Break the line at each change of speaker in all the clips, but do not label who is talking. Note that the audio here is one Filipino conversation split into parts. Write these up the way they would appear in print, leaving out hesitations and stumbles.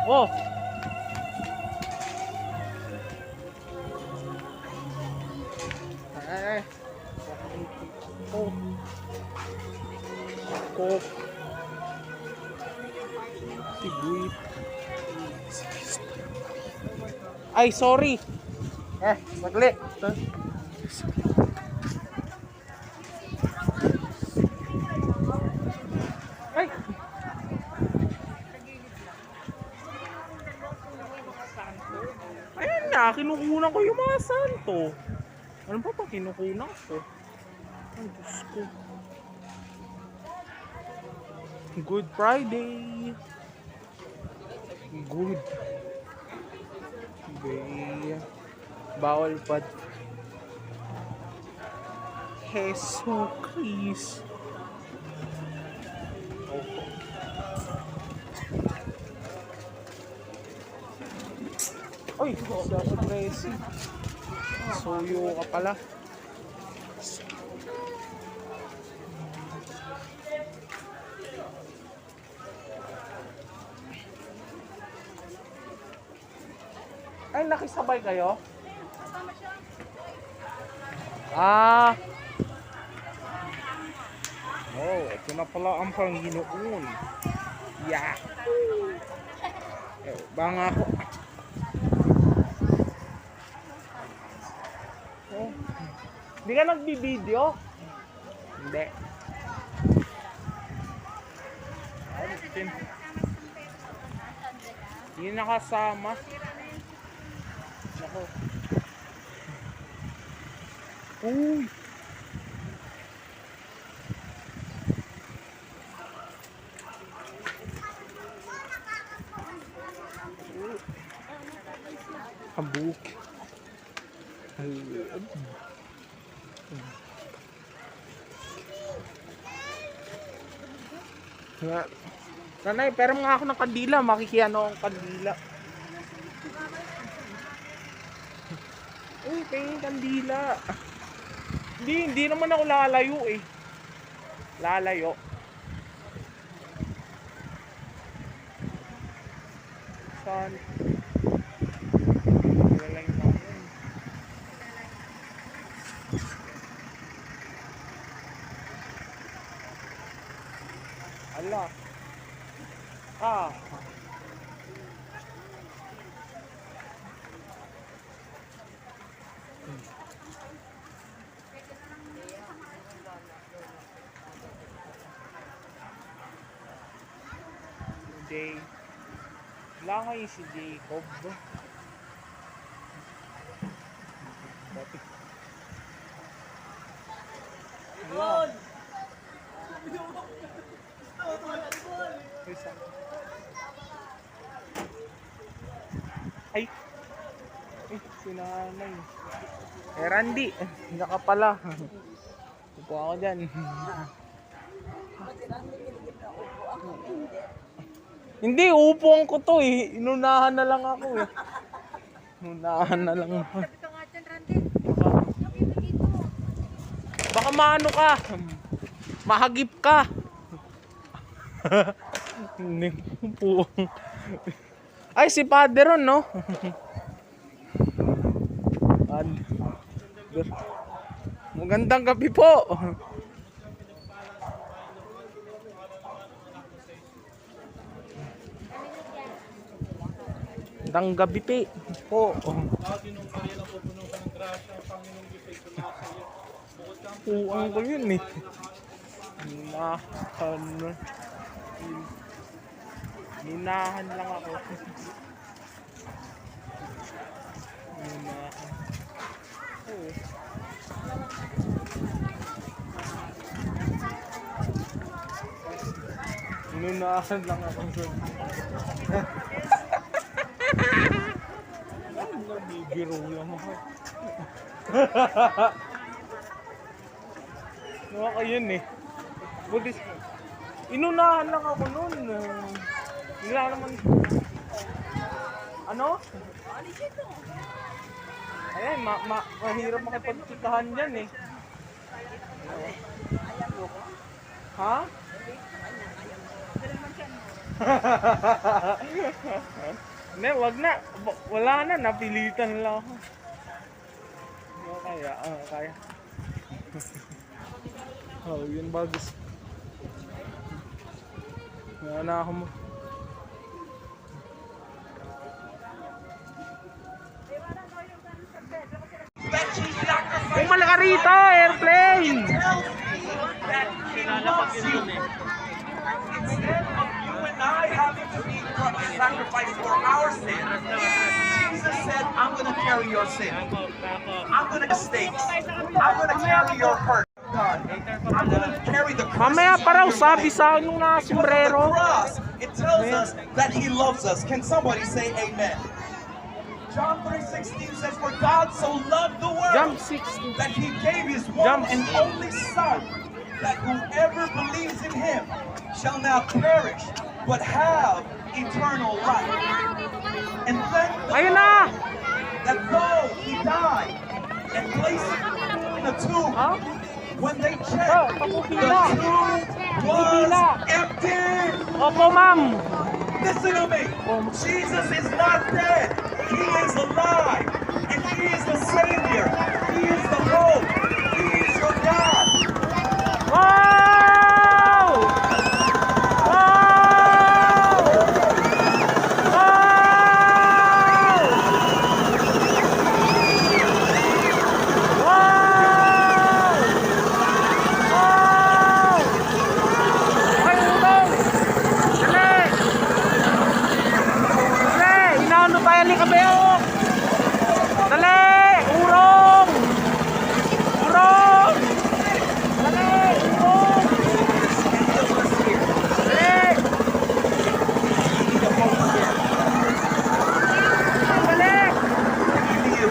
Oh. Eh. Oh. Coke. Siguit. Ay, sorry. Saglit. Ay. Ayan nga, kinukunan ko yung mga santo. Ano pa ba kinukunan ko? Ay, Diyos ko. Good Friday. Good. Day. Bawal pa. Jesus Christ. Oh. Oy, siya ko Tracy. Suyo ka pala. Ay, nakisabay kayo? Ah. Oh, ito na pala ang Panginoon. Yeah. Banga ako. Oh. Hindi ka nagbibideo? Hindi. Hindi nakasama. Nako. Uy. Habuk. Nanay, pero mga ako ng kandila, makikiyano ang kandila. Uy, tingin kandila. Hindi naman ako lalayo eh. Lalayo. Saan? Lalang naman. Ala. Ah. Jay. Wala kayo si Jacob. Wala. Ay. Si nanay. Randy. Hindi ka pala. Upo ako dyan. Hindi, upuan ko to eh. Inunahan na lang ako eh. Inunahan na lang ako. Baka maano ka. Mahagip ka. Hindi, upuan. Ay, si Father ron, no? Magandang gabi po. Magandang gabi po. Puang ko yun eh. Minahan lang ako. Minahan lang ako. Nabibiro lang ako. Naka yun eh. Buti, inunahan lang ako nun. Wala naman. Ano? Ayan, mahirap makipagtikahan dyan eh. Ha? Hindi, wag na. Wala na, napilitan lang ako. Kaya, kaya. Oh, yun bagus. Wala na ako mo. Pumala ka rito, airplane!
Instead of you and I having to be sacrificed for our sin, Jesus said, I'm going to carry your sin. I'm going to mistakes. I'm going to carry your hurt. God, I'm going to carry the
Mamaya pa raw, sabi sa akin nung
Because
nakasombrero.
of the cross, it tells us that He loves us. Can somebody say amen? John 3:16 says, for God so loved the world
Jump 60.
that He gave His one and only Son, that whoever believes in Him shall not perish, but have eternal life. And thank the
Ayun
Lord
na!
that though He died and placed Him in a tomb,
Ha?
when they
Oh,
checked, the
papupila.
tomb was empty.
Opo, ma'am.
Listen to me. Jesus is not dead. He is alive. And He is the Savior. He is the hope. He is your God.
Wow! Wow! Wow! Wow! Wow! Ay, utong! Dali! Dali! Inaano pa yan ni Kabeok? Dali! Urong! Urong! Dali! Urong! Dali! Balik!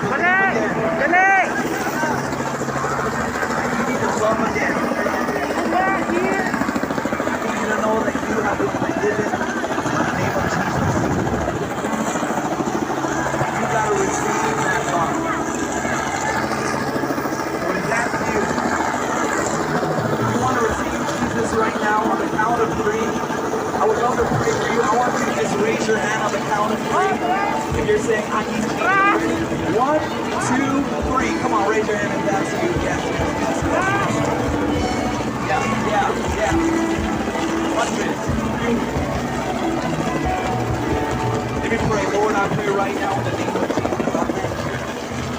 Balik! Dali!
Come again.
Back here!
I need you to know that you have been forgiven in the name of Jesus. You got to receive that love. So if that's you, you want to receive Jesus right now on the count of 3. I would love to pray for you. I want you to just raise your hand on the count of 3. If you're saying, I need Jesus. 1, 2, 3. Come on, raise your hand if that's you. Yes, yes, yes. Yeah. 1 minute. Let me pray. Lord, I pray right now in the name of Jesus. I thank you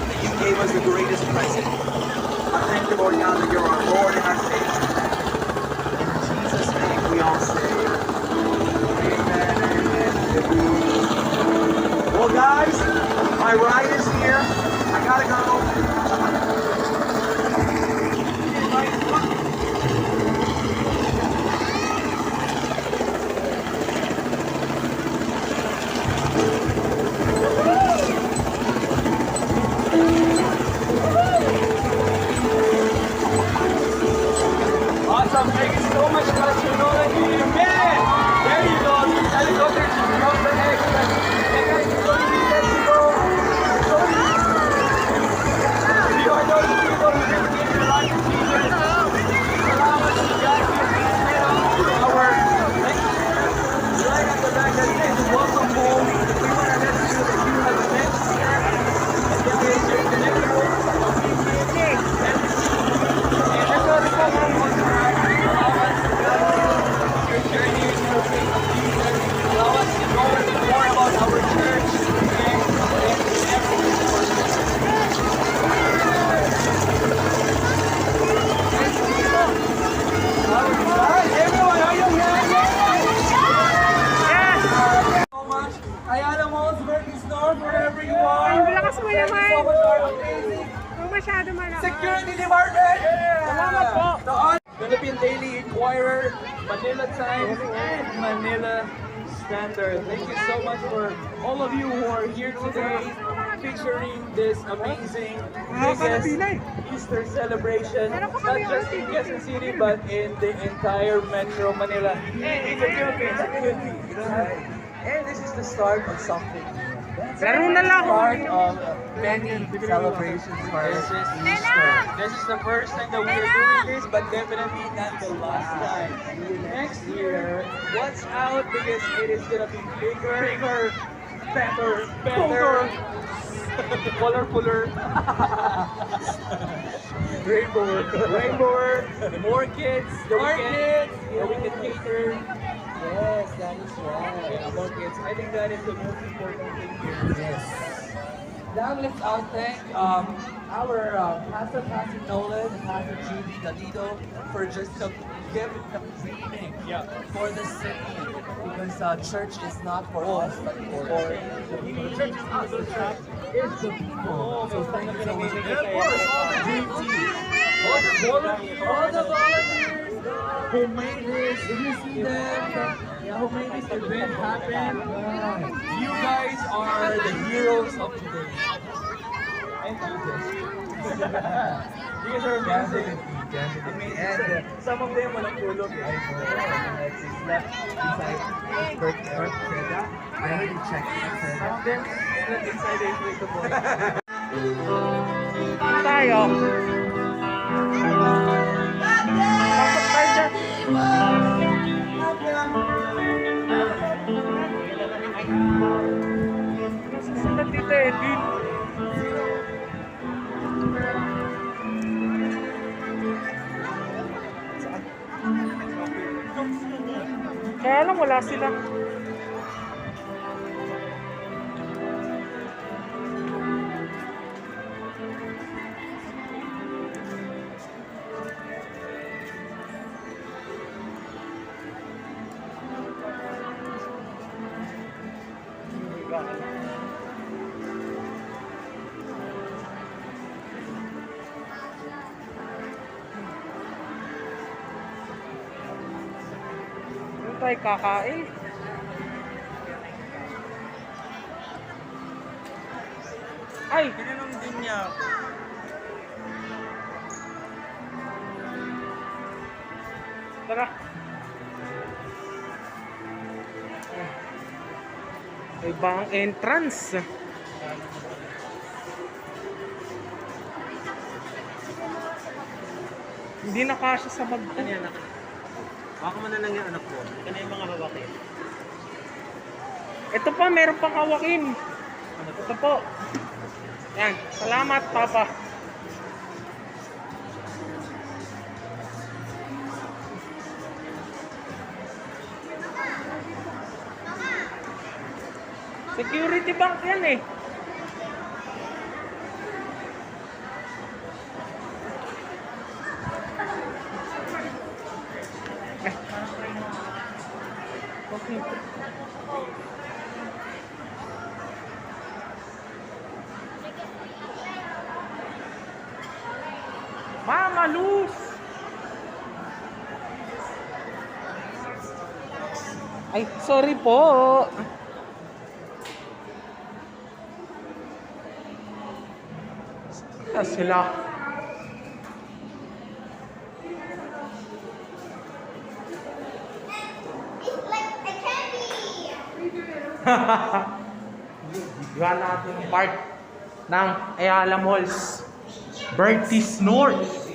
that you gave us the greatest present. I thank you, Lord God, that you're our Lord and our Savior. In Jesus' name we all say, amen, amen. Well, guys, my ride is here. I gotta go. Awesome, thank you so much, Pastor Nolan. Man, there you go. Helicopter just dropped the egg. Hey guys, we're going to be Mexico. If you are those people who didn't give your life to Jesus, allow us to guide you straight on to our next right at the back that says welcome home. We want to let you know that you have a next year. And then there's your connector. Ayala Malls, Berkeley Store, wherever you are.
Ang lakas mo
Thank you
naman.
so much, Art Amazing.
Huwag masyado malakas.
Security Department!
Salamat po!
The Philippine Daily Inquirer, Manila Times, and Manila Standard. Thank you so much for all of you who are here today featuring this amazing biggest Easter celebration, not just in Quezon City, but in the entire Metro Manila. And in the Philippines, it could be. Right? And this is the start of something.
Laro na lang.
Part of many celebrations for Easter.
This is the first time that we are doing this, but definitely not the last time. Next year, watch out because it is gonna be bigger, better, colorfuler, rainbower, more kids, that we can cater.
Yes, that is right.
Yeah, more kids. I think that is the most important thing here.
Yes. Now let's thank our Pastor Nolan and Pastor Judy Galido for just giving the dreaming for the city, because church is not for us but for church is not the church, it's the people. So thank you so much. And of course, all the dream team, all the volunteers who made this. If you see them, who made this event happen,
You guys are the heroes of today. And Jesus. You guys are amazing.
definitely.
Amazing.
And
Some of them walang tulog.
I know it's slept inside Bird Freda. I already checked
Some
Freda.
of them slept inside the inflatable boy.
Tayo. Pasok tayo dyan. Nasa sila Tita Edwin. Saan? Kaya lang wala silang. Ano tayo kakain? Ay!
Tinanong din niya.
Tara. Ibang entrance. Hindi na kasya sa bag ko.
Ano yan, anak? Baka mo na lang yung anak ko. Ano yung mga babae?
Ito pa, meron pang kawakin. Ito po. Yan. Salamat, Papa. Security bank yan eh. Okay. Mama, Luz! Ay, sorry po. Sila. Diyan natin yung part ng Ayala Malls. Bertis North.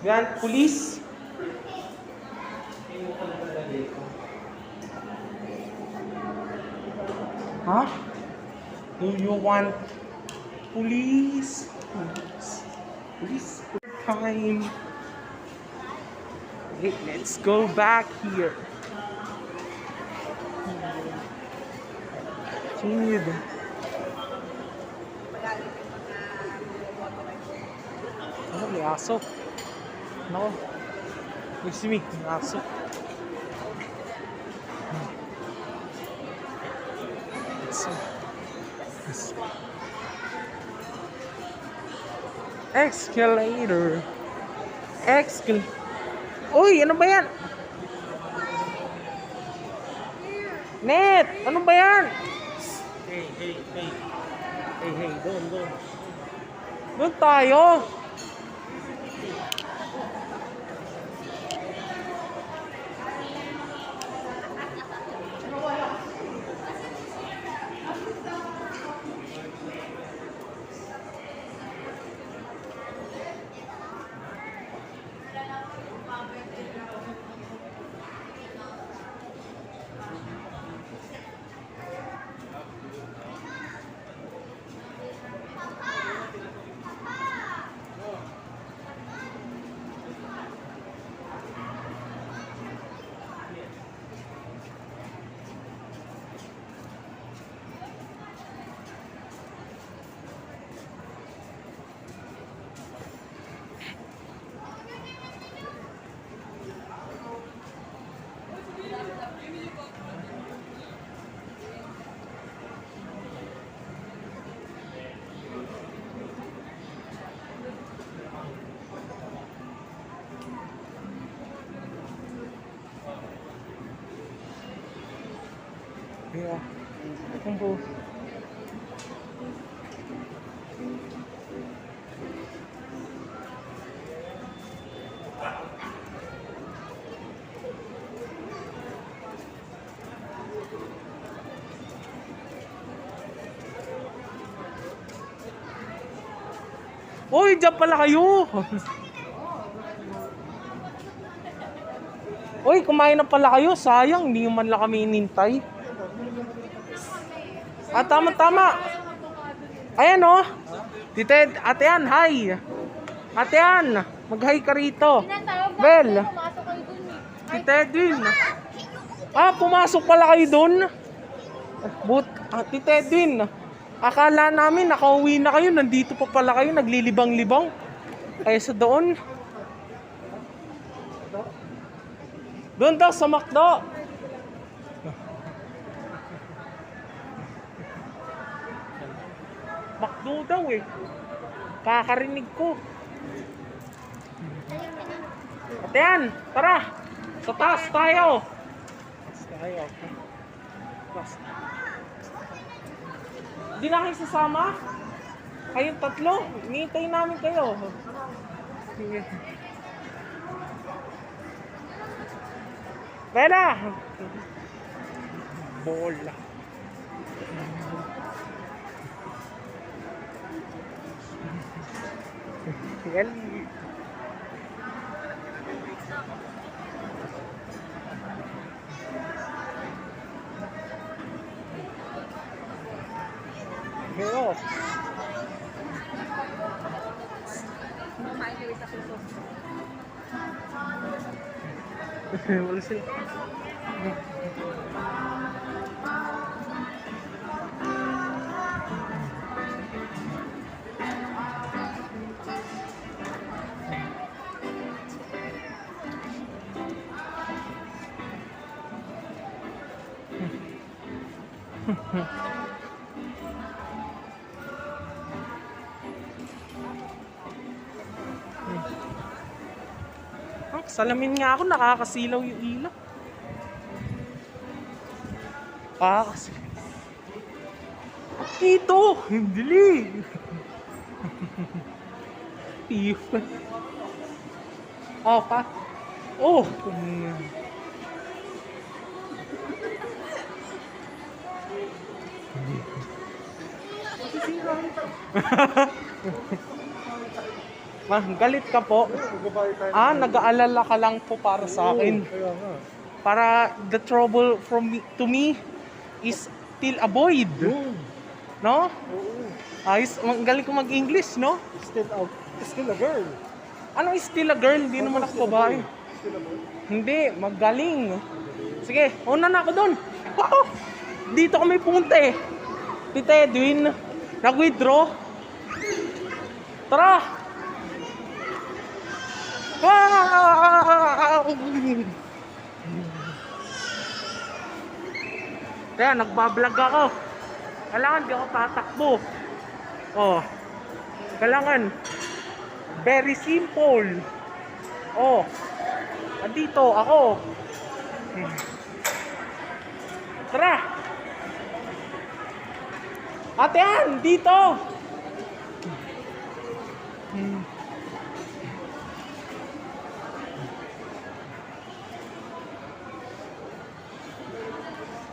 Yan, police. Huh? Do you want police? Police time. Okay, let's go back here. Continued. Oh, may aso. No. Excuse me, may aso. Escalator. Uy, ano ba yan? Net, ano ba yan?
Hey, doon.
Doon tayo. Yeah. Kumbo. Uy, dyan pala kayo! Uy, kumain na pala kayo. Sayang, hindi man lang kami inintay. Ah, tama. Ayan oh. Tita, Ate Ann, hi. Ate Ann, mag-hi ka rito. Bel. Tita Edwin. Ah, pumasok pala kayo dun. Tita Edwin. Akala namin nakauwi na kayo. Nandito pa pala kayo. Naglilibang-libang. Kaya sa doon. Doon daw sa McDo. McDo daw eh. Kakarinig ko. Ate yan, tara. Sa taas tayo. Hindi na kayo sasama? Kayong tatlo. Hinihintay namin kayo. Bella! Bola. Gali. Pero wala sila. Salamin nga ako, nakakasilaw yung ilaw. Ito! Hindi! Tiyo. Oh, pa. Oh! Galit ka po? Ah, nag-aalala ka lang po para sa akin. Para the trouble from me, to me is still avoid. No? Ayos, galing ko mag-English, no?
Still a girl.
Ano is still a girl? Hindi naman ako babae. Hindi, magaling. Sige, una na ako doon. Dito kami punta eh. Tita Edwin, nag-withdraw. Tara! Kaya nagbablog ako. Kailangan di ako tatakbo. Oh. Kailangan very simple. Oh. Andito ako. Tara. Ate Ann, dito.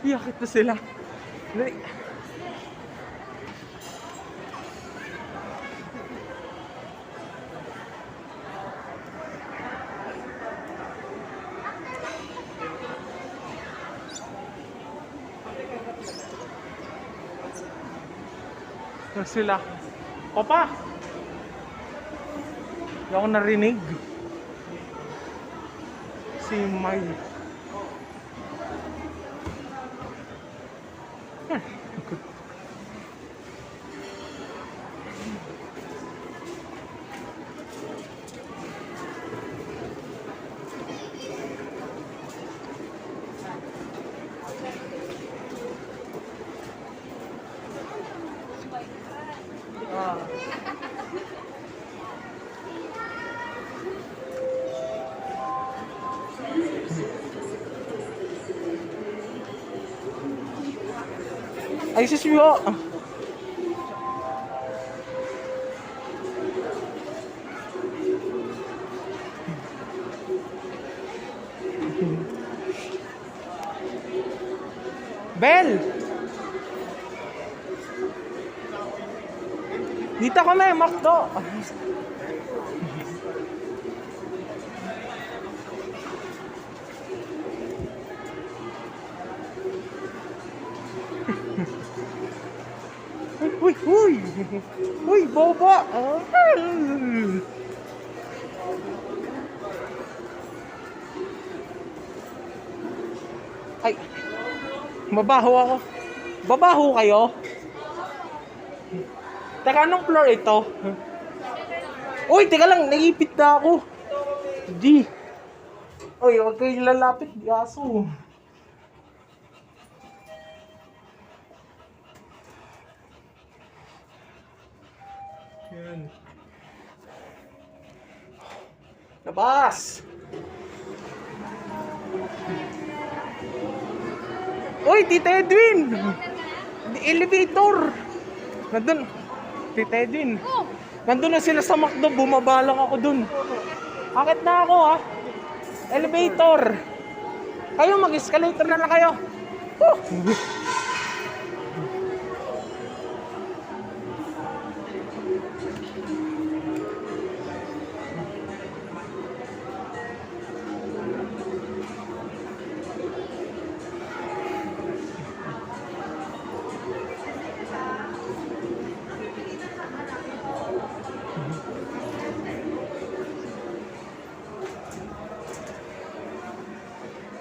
Iyakit na sila. Na sila. Papa! Hindi ako narinig. Si May. Ay, sis mo. Bel! Dito kami, Makdo. Uy, uy! Uy, boba! Ay, mabaho ako. Babaho kayo? Teka, anong floor ito? Uy, teka lang, naipit na ako. Di. Uy, huwag kayong lalapit, di aso. Yan. Labas! Uy, Tita Edwin! The elevator! Nandun. Tita Edwin. Nandun na sila sa McDo. Bumaba lang ako dun. Akit na ako ha. Elevator. Kayo mag-escalator na lang kayo.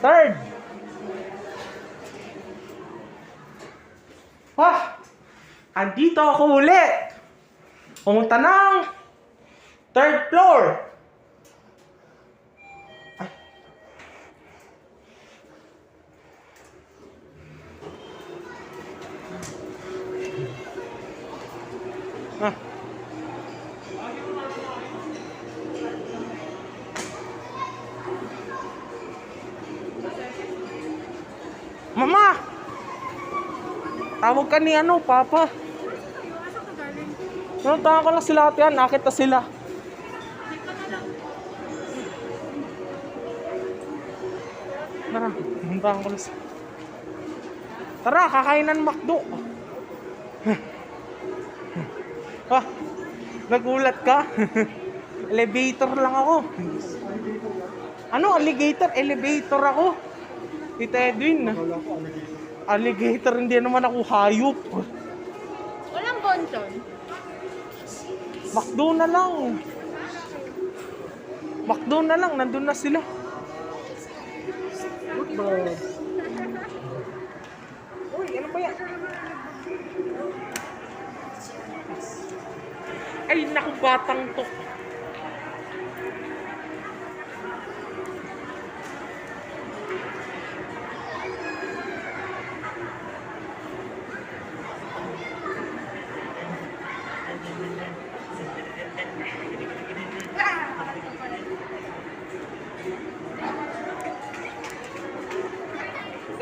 Third. Andito ako ulit. Pumunta ng third floor. Ay. Mama! Tawag ka ni Papa. Pinuntahan ko lang sila ate yan, nakita sila. Tara, pinuntahan ko lang sila. Tara, kakainan McDo. Nagulat ka? Elevator lang ako. Ano, alligator? Elevator ako. Tita Edwin. Alligator, hindi naman ako hayop.
Walang bonton.
McDo na lang. McDo na lang, nandun na sila. Uy, ano ba yan? Ay, naku, batang to.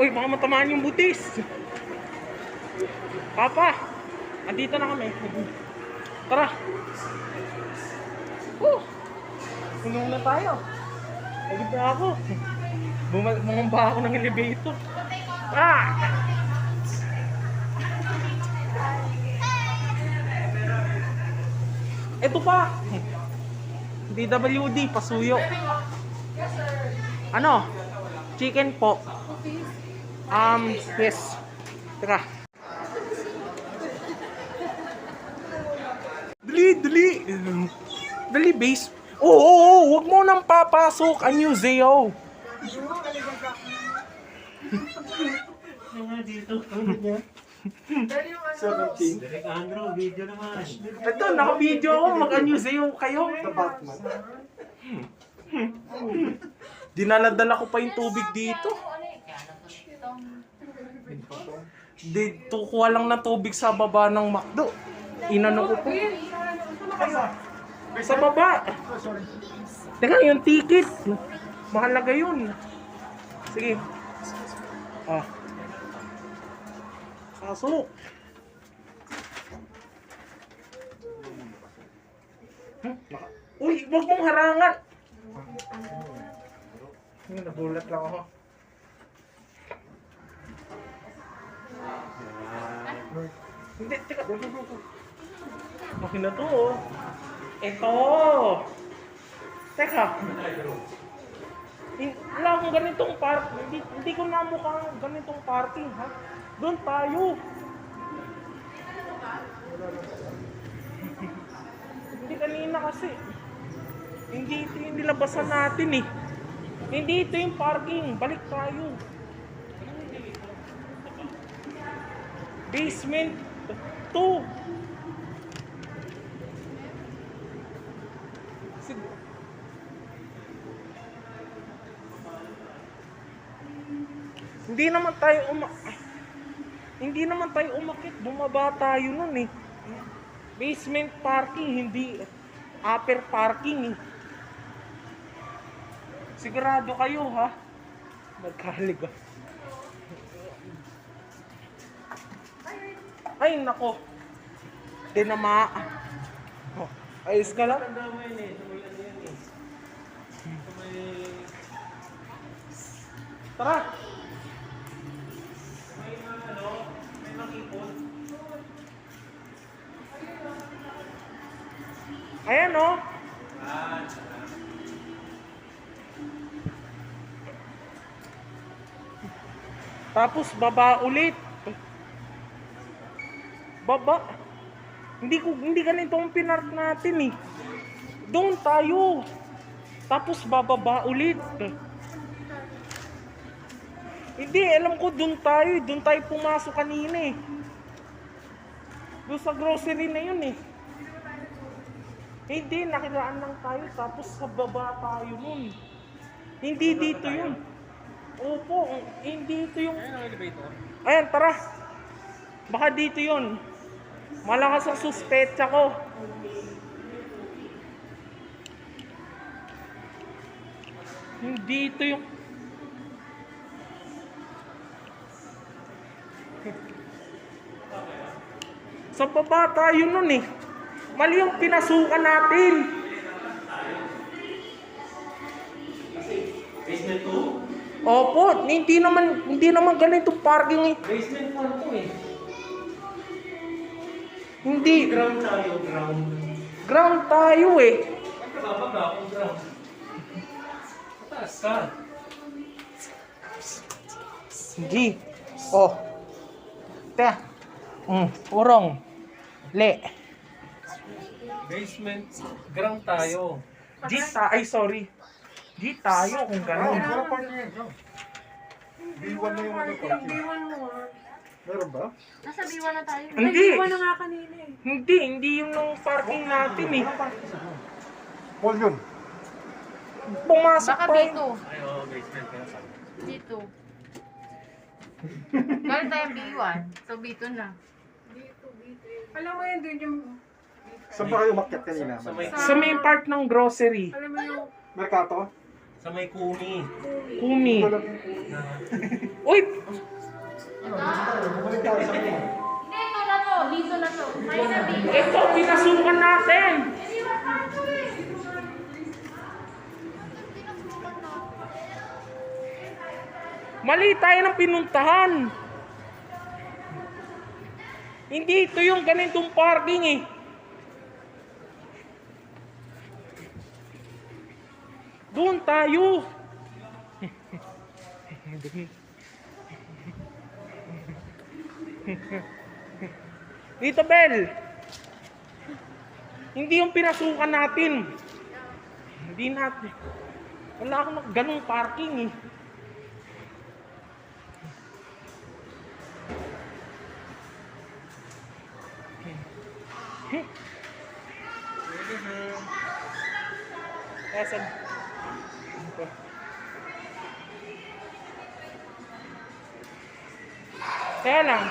Uy, baka matamaan yung butis. Papa, andito na kami. Tara. Tulong na tayo. Pagod na ako. Bumamba ako ng elevator. Ito pa. DWD, pasuyo. Ano? Chicken po. Yes. Teka. Dali, base. Oo, wag mo nang papasok ang museo. Ito, naka-video ako. Mag-museo kayo. Dinaladala ko pa yung tubig dito. Dito kuha lang na tubig sa baba ng McDo. Inano ko po. Sa baba. Teka, yung ticket. Mahalaga yun. Sige. Pasok. Uy, wag mong harangan. Nagulat lang ako. Hindi, teka. Okay na to, oh. Ito. Teka. Wala akong ganitong parking. Hindi ko na mukhang ganitong parking, ha? Doon tayo. Hindi kanina kasi. Hindi ito yung nilabasan natin, eh. Hindi ito yung parking. Balik tayo. Basement 2. Hindi naman tayo umakit. Bumaba tayo nun, eh. Basement parking, hindi upper parking, eh. Sigurado kayo, ha? Nagkaliga. Ay, nako. Tinama. Oh, ayos ka lang? Tara. May nakipon. Ayan, oh. Tapos baba ulit. Baba. Hindi ganito ang pinark natin, eh. Doon tayo. Tapos bababa ulit. Hindi, alam ko doon tayo. Doon tayo pumasok kanina, eh. Doon sa grocery na yun, eh. Hindi, nakilaan lang tayo. Tapos sa baba tayo nun. Hindi dito yun. Opo, hindi ito yung... Ayan, tara. Baka dito yun. Malakas ang suspetsa ko. Hindi ito yung... Sa baba tayo nun, eh. Mali yung pinasukan natin.
Basement 2?
Opo, hindi naman ganito parking, eh.
Basement 1 to eh.
Hindi.
Ground tayo, ground.
Ground tayo, eh.
Ba't nabababa akong ground? Mataas ka.
Hindi. Oh. Teka. Urong. Le.
Basement, ground tayo.
Ay, sorry. Di tayo kung gano'n.
B1 na yung ano parking.
B1 mo.
Meron ba?
Nasa B1 na tayo.
Hindi.
B1 na nga kanina eh.
Hindi yung nung parking natin, eh.
Mall yun.
Pumasok
Baka
tayo.
B2.
Ay, oo, basement kaya sa
B2. Galing tayo B1. So B2 na.
Alam mo yun din yung...
Saan ba kayo umakyat kanina?
Sa may,
Sa may part ng grocery.
Alam mo yung...
Mercato?
sa may kuni.
Kumi. Uy!
Bumalik tayo sa kanya.
Hindi, ito na to. Dito na to. Kaya na B1.
Ito, pinasukan natin. Mali tayo ng pinuntahan. Hindi ito yung ganitong parking, eh. Doon tayo. Dito, Bel. Hindi yung pinasukan natin. Hindi natin. Wala akong ganung parking, eh. Asan? Kaya lang.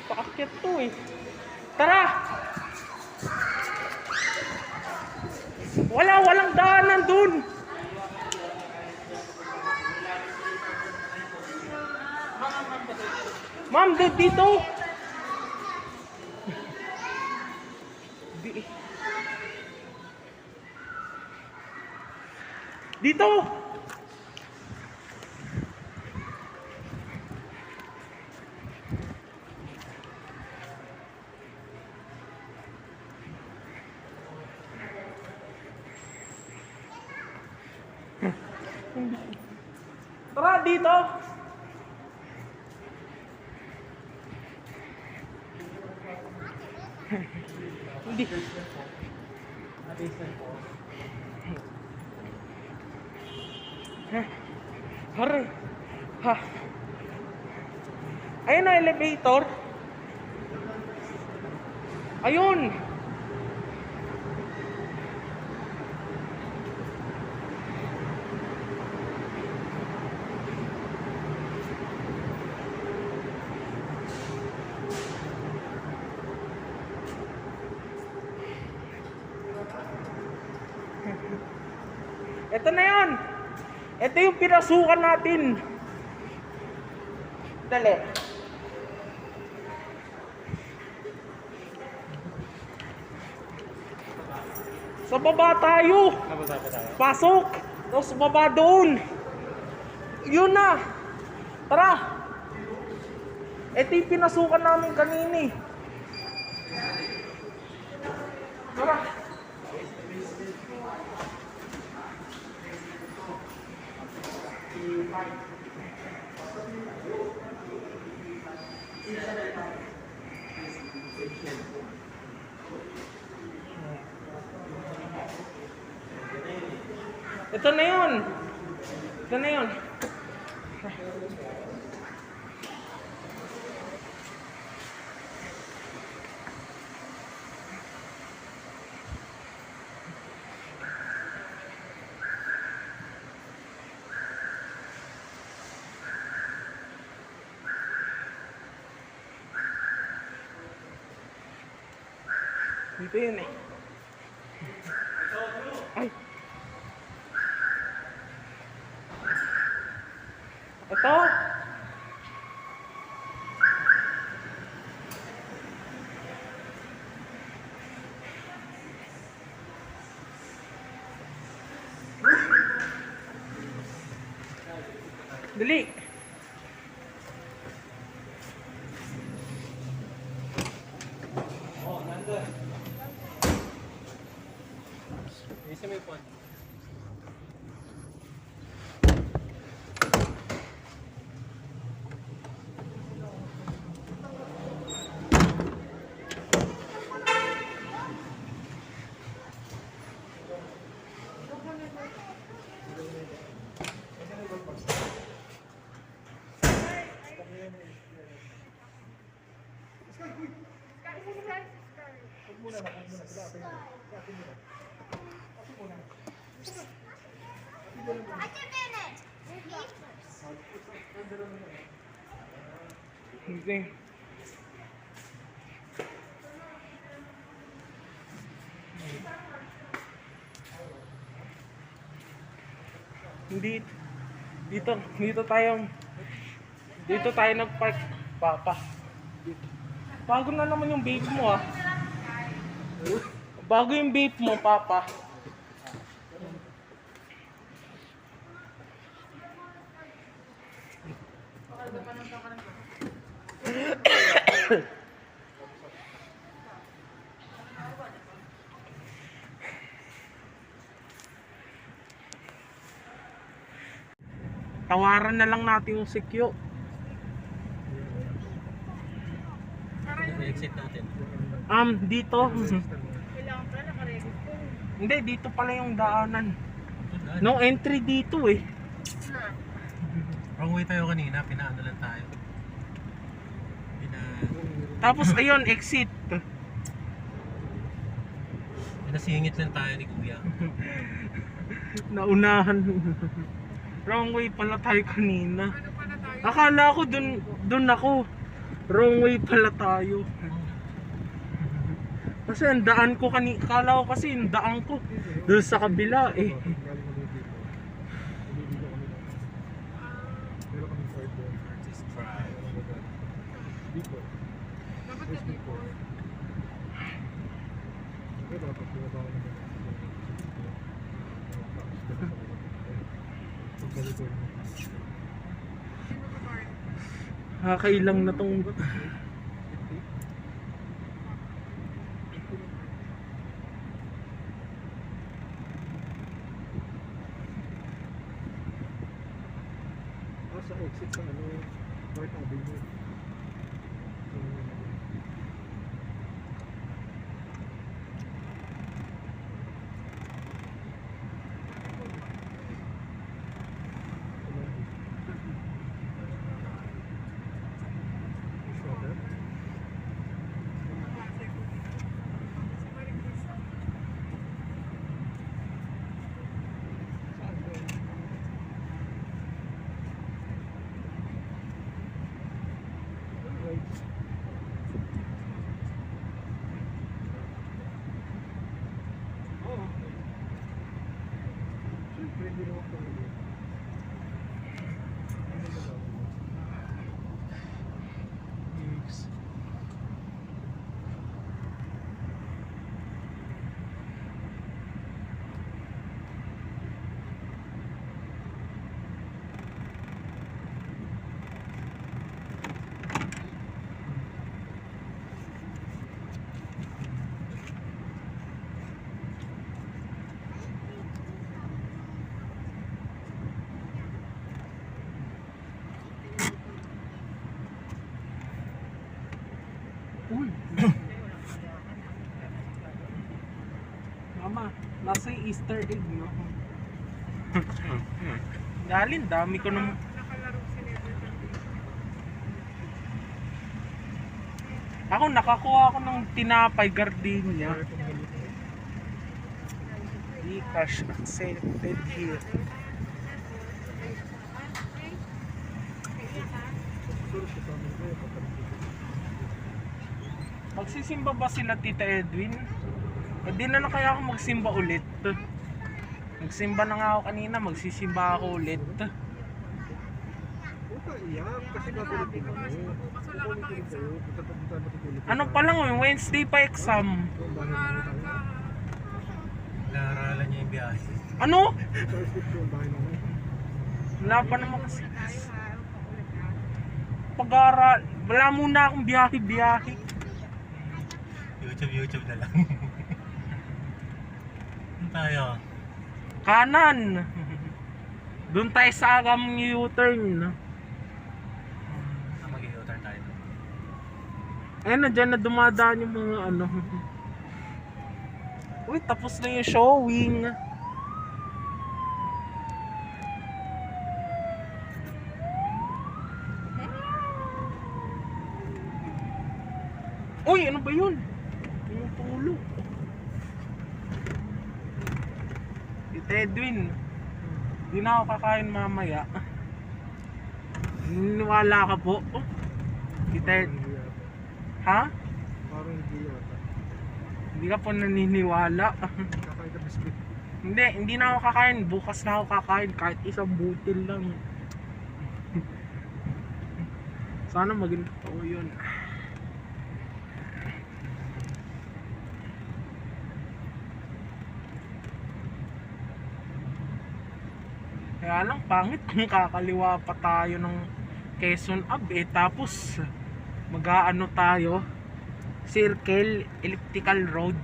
Paakyat to, eh. Tara! Walang daanan dun. Ma'am, dito. Dito. Tara, dito. Hindi. Hare. Ha. Ayun na elevator. Ayun. Ito na yun. Ito yung pinasukan natin. Dali. Sa baba tayo. Pasok. Tapos baba doon. Yun na. Tara. Ito yung pinasukan namin kanina eh. Tara. Ito na yun. Ito na yun. Dito yun eh. Ay. Ito. Dali. Hindi. Hindi. Dito tayo nagpark, Papa. Dito. Bago na naman yung vape mo ah. Bago yung vape mo, Papa. Tawaran na lang natin yung Sikyo.
Exit natin.
Dito. Hindi, dito pala yung daanan. No entry dito eh.
Wrong way tayo kanina, pinaano lang tayo.
Tapos ayun, exit.
Pinasingit lang tayo ni Kuya.
Naunahan. Wrong way pala tayo kanina. Akala ko dun ako. Wrong way pala tayo. Kasi ang daan ko kala ko kasi yung daan ko doon sa kabila eh.
Dapat na before. Sino ba ba?
Kakailang na tong
Sa exit sa ano, North Avenue.
Uy. Mama, nasa yung Easter egg, no? Galin, dami ko nung...
Nakalaro si Neverton.
Ako, nakakuha ako ng tinapay gardenia. Gcash accepted here. Magsisimba ba sila, Tita Edwin? E di na lang kaya ako magsimba ulit. Magsimba na nga ako kanina, magsisimba ako ulit.
Iyak, kasi babalik din ako.
Bukas wala ka pang exam.
Ano pa lang, Wednesday pa exam.
Pangarap ka.
Naaralan niya yung biyahe.
Ano?
Thursday po yung bahay namin.
Wala pa naman kasi. Pag-aaral, wala muna akong biyahe-biyahe.
YouTube na lang. Ano tayo?
Kanan. Doon tayo sa agam U-turn.
Mag-i-u-turn tayo.
Ayun na dyan na dumadaan yung mga ano. Uy, tapos na yung showing. Uy, ano ba yun? Yung pulo. Tita Edwin, di na ako kakain mamaya. Niniwala ka po? Tita Ed...
Hindi yata.
Ha?
Parang hindi yata.
Hindi ka po naniniwala.
Kakain ka biscuit.
Hindi na ako kakain. Bukas na ako kakain kahit isang butil lang. Sana maging totoo yun. Kaya lang pangit kung kakaliwa pa tayo ng Quezon Ave tapos mag-aano tayo Circle Elliptical Road.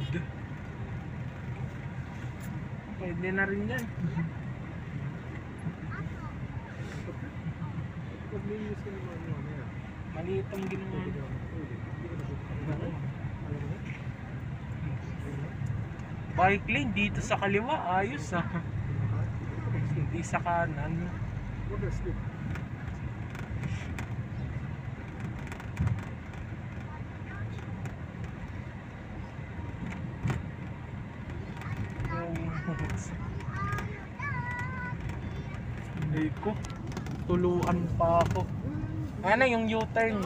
Pwede na rin yan.
Paglinis ka naman mamaya.
Maliit ang ginawa.
Hindi ako makaulit. Hindi ko nabuksan. Alam mo?
Bike lane dito sa kaliwa, ayos ah. Hindi sa kanan.
Huwag ka sleep.
Hindi ko. Tuluan pa ako. Ano yung U-turn?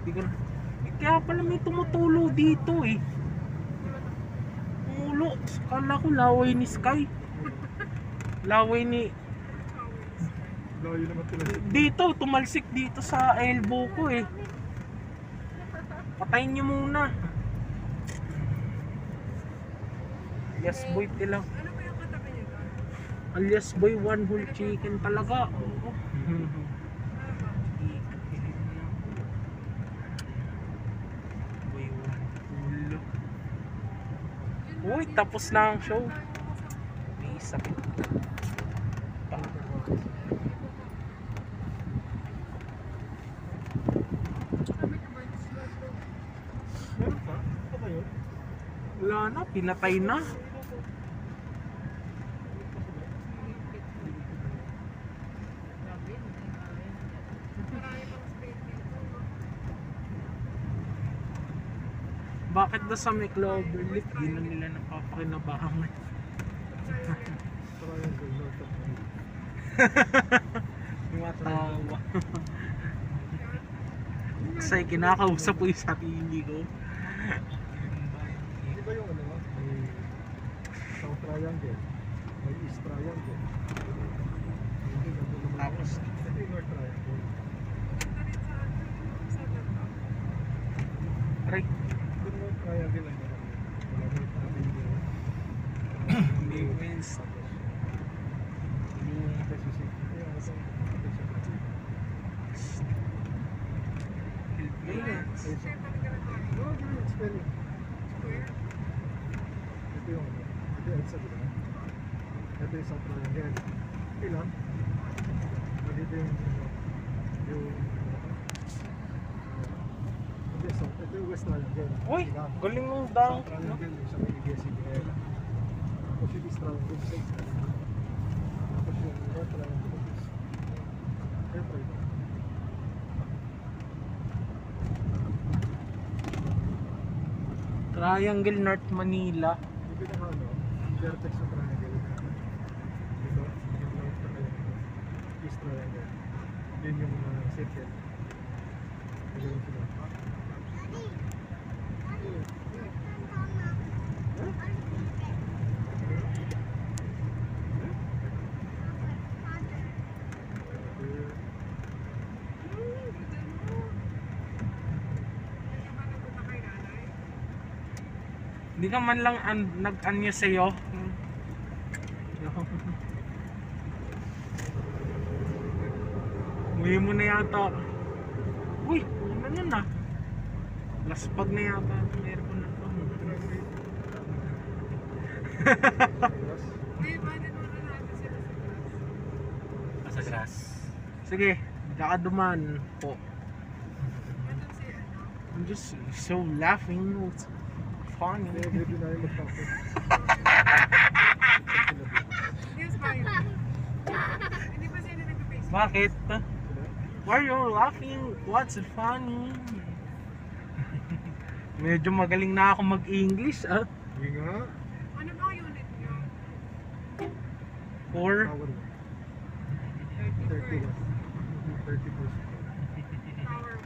Di ko na. Kaya pala may tumutulo dito eh. Tumulo. Kala ko laway ni Sky. Laway ni...
Layo naman talaga.
Dito, tumalsik dito sa elbow ko eh. Patayin niyo muna. Yes boy tilang.
Ano ba yung katabi niyo doon?
Alias boy, one whole chicken talaga. Oo. Boy, one whole. Uy, tapos na ang show. May sakit. Pa.
Meron pa? Ano ba yun?
Wala na, pinatay na. Bakit daw sa may Cloverleaf, di na nila napapakinabangan?
Triangle North of Manila.
Matawa. Kasi kinakausap ko yung sarili ko.
Di ba yung ano? May South Triangle. May East Triangle. Hindi, nandun naman.
Tapos,
Ito yung North Triangle.
aray,
Yung North Triangle lang yun. Wala North Avenue.
may wins.
Yung Quezon City. Yung ano tong Quezon City.
Philippines.
No, yung spelling. Ito yung ano. Ito yung EDSA, di ba? Ito yung South Triangle. Ilan? Ito yung ito yung West Triangle.
Uy,
Diba?
galing mong dang.
South Triangle yung sa may ABS-CBN. Tapos yung East Triangle sa East Triangle. Tapos yung North Triangle is Ito yun.
Triangle North Manila.
Yung pinaka vertex ng triangle. Dito, yung North Triangle. East Triangle. Yun yung circle. Ganun sila.
Hindi ka man lang nag-anyo sa'yo. Uwi mo na yata. Uy, ano na? Laspag na yata ang aircon na to.
Sa grass.
Sige, dakaduman po. I'm just so laughing. It's funny.
Kaya grabe na yung magpapit.
Yes, ba yun? Hindi pa sila nag-face.
Bakit? Why you laughing? What's funny? Medyo magaling na ako mag-English, ah.
Hindi nga.
Ano ba ang unit nyo?
Or
Power 31. 30%.
Power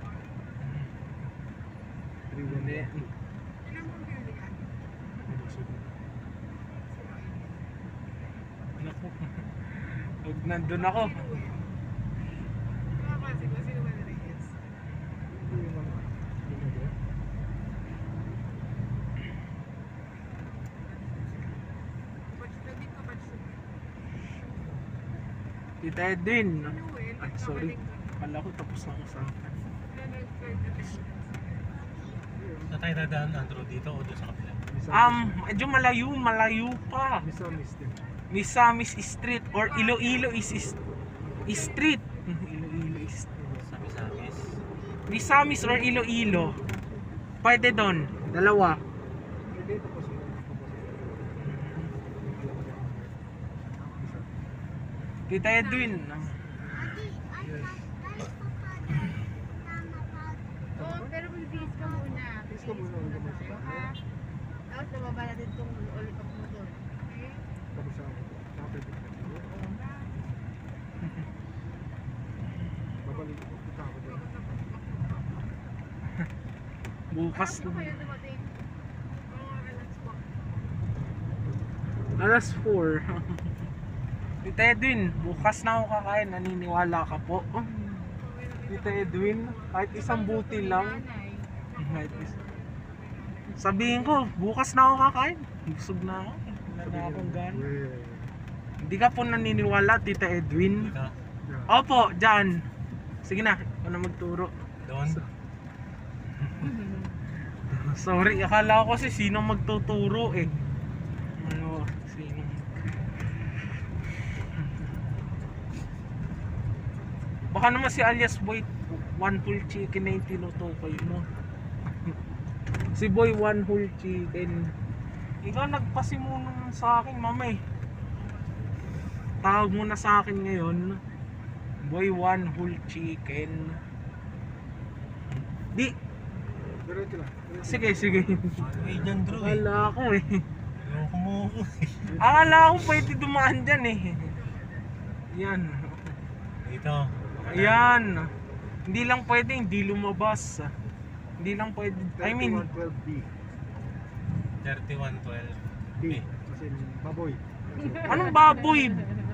1.
3-1.
hindi.
Ilan mong building yan?
Naku. Pag nandun ako,
Mga klase ba? Sino ba na Reyes?
Ito yung mga ginagawa.
Naging kapatid siya.
Tita Edwin.
Ano eh?
Ay, sorry. Kala ko tapos na ako sa akin.
Saan tayo dadaan, Andrew, dito o doon sa kapila?
Medyo malayo pa.
Misamis din.
Misamis Street or Iloilo Street. Iloilo is
Samis-samis.
Misamis or Iloilo. Pwede doon. Dalawa.
Hindi, tapos yun.
Tita Edwin.
Oo, pero mag-face ka muna.
Please ka muna ulit naman sa
Ha? Tapos nababa natin itong olipap mo doon.
Tapos sa kapit. Babalik ko kita ako doon.
Bukas
Ano
na.
kayo dumating?
Alas 4. Tita Edwin, bukas na ako kakain. Naniniwala ka po? Tita Edwin, kahit isang buti lang. Kahit sabihin ko, bukas na ako kakain. Busog na ako. Wala na akong gana. Hindi ka po naniniwala, Tita Edwin? Opo, dyan. Sige na, ako na magturo.
Doon?
Sorry, akala ko kasi sino magtuturo eh. Ano, sino? Baka naman si alias Boy, one whole chicken na yung tinutukoy mo. Si Boy, one whole chicken. Ikaw nagpasimuno sa akin, mama eh. Tawag mo na sa akin ngayon. Boy, one whole chicken. Di.
Diretso lang.
Sige, sige.
Ay, dyan Drew eh.
Akala ko eh.
Ayoko mo ako eh.
Akala ko pwede dumaan dyan eh. Yan.
Dito.
Yan. Hindi lang pwede, hindi lumabas. Hindi lang pwede, I mean,
3112B.
3112.
B. Kasi baboy.
anong baboy?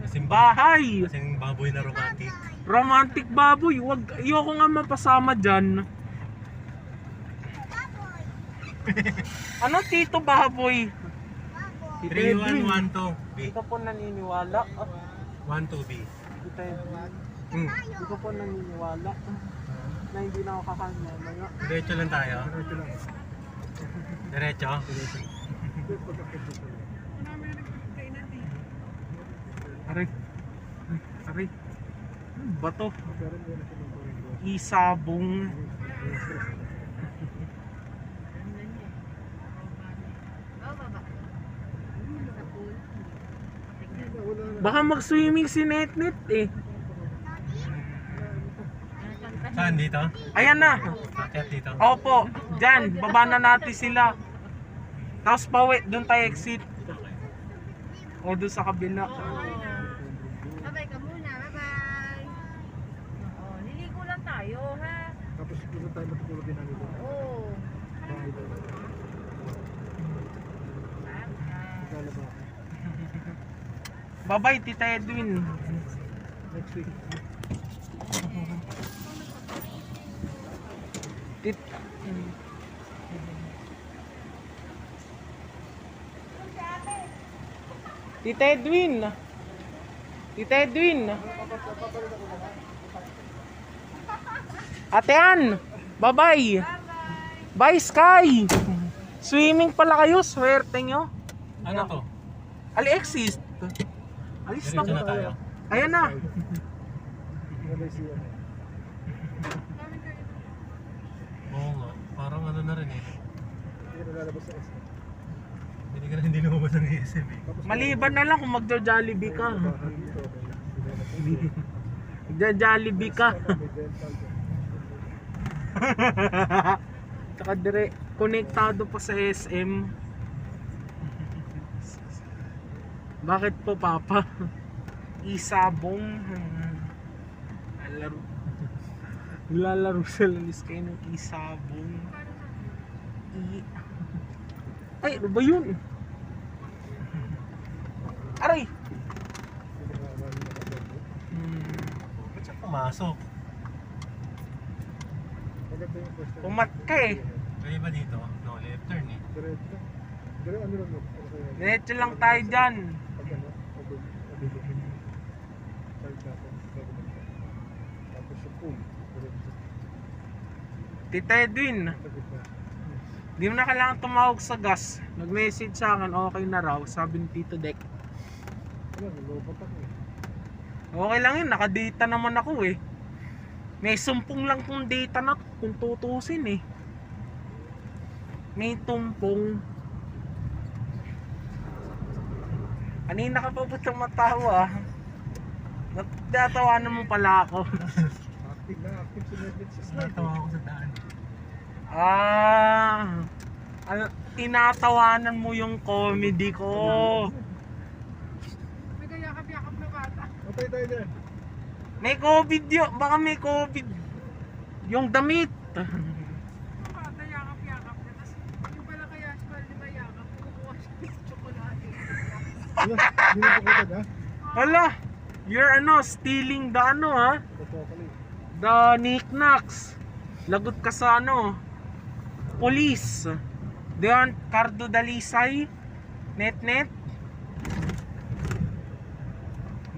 Kasing
Bahay.
Kasing baboy na romantic.
Romantic baboy. Wag, ayoko nga mapasama dyan. Ano Tito Baboy? Tito Edwin.
3112B.
Hindi ka po naniniwala.
12B.
Tito Edwin.
Hmm.
Hindi ko po naniniwala. Na hindi na ako kakain mamaya.
Diretso lang tayo.
Diretso lang.
Diretso.
Marami na nagkakainan dito.
Aray. Aray. Bato.
Pero hindi na siya magparingo.
Isabong.
Baba. Sa pool.
Wala na.
Baka mag-swimming si Netnet eh.
Saan dito?
Ayan na.
Akyat dito.
Opo. Dyan. Baba na natin sila. Tapos pawi. Doon tayo exit. O doon sa kabila.
Babay ka muna. Bye-bye. Oo, niligo lang tayo, ha?
Tapos doon tayo matutulog din namin doon.
Oo.
Bahay doon. Maglalaba ako.
Bye-bye, Tita Edwin.
Next week.
Tit Tita Edwin. Tita Edwin. Ate Ann. Bye-bye. Bye, Sky. Swimming pala kayo. Swerte nyo.
Ano to?
Alexis. Alis na
Diretso na
po.
tayo.
Ayan na.
Nabay siya.
Oo nga. Parang ano na rin eh.
Hindi na lalabas sa SM.
Hindi ka na hindi lumabas ng ESM eh.
Tapos
Maliban na lang kung magja-Jollibee ka.
bahay dito.
Magja-Jollibee ka.
May dental doon.
Tsaka dire konektado pa sa SM. Bakit po Papa? Isabong. Laro. Lalaro sila ni Sky ng isabong. Ay, ano ba yun? Aray!
Ba't siya pumasok?
Maganda yung question.
Pumat ka eh.
Pwede ba dito? No, left turn eh.
Diretso lang. Diretso ano lang yun? Ano kaya?
Diretso lang tayo dyan.
Pag ano? Pag start natin. Tapos yung pool. Diretso.
Tita Edwin,
Sa gitna.
di mo na kailangan tumawag sa gas. Nag-message sa akin, okay na raw. Sabi ni Tito Dek.
Wala, nilobat ako eh.
Okay lang yun, nakadata naman ako eh. May sumpong lang kung data na kung tutusin eh. May tumpong. Kanina ka pa ba tumatawa? Natatawanan mo pala ako.
Active na active si Netflix sa slide.
Natawa ako sa daan.
Ano, tinatawanan mo yung comedy ko.
May kayakap-yakap na bata.
Matay tayo dyan.
May COVID yun, baka may COVID. Yung damit.
Bata, yakap-yakap.
Wala, hindi mo pagkutag ha?
Hala, you're stealing the
Totoo pala eh.
the knickknacks. Lagot ka sa police. Diyan, Cardo Dalisay. Net.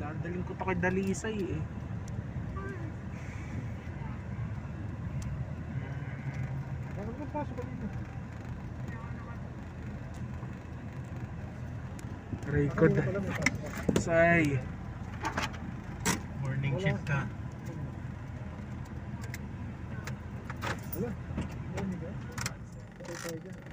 Dadaling ko to kay Dalisay eh.
Bakit mo pasok ka dito?
Record.
Kanina pala may pasok ka.
Say. Morning
Wala.
shift ha.
Wala. Morning ka? Patay tayo dyan.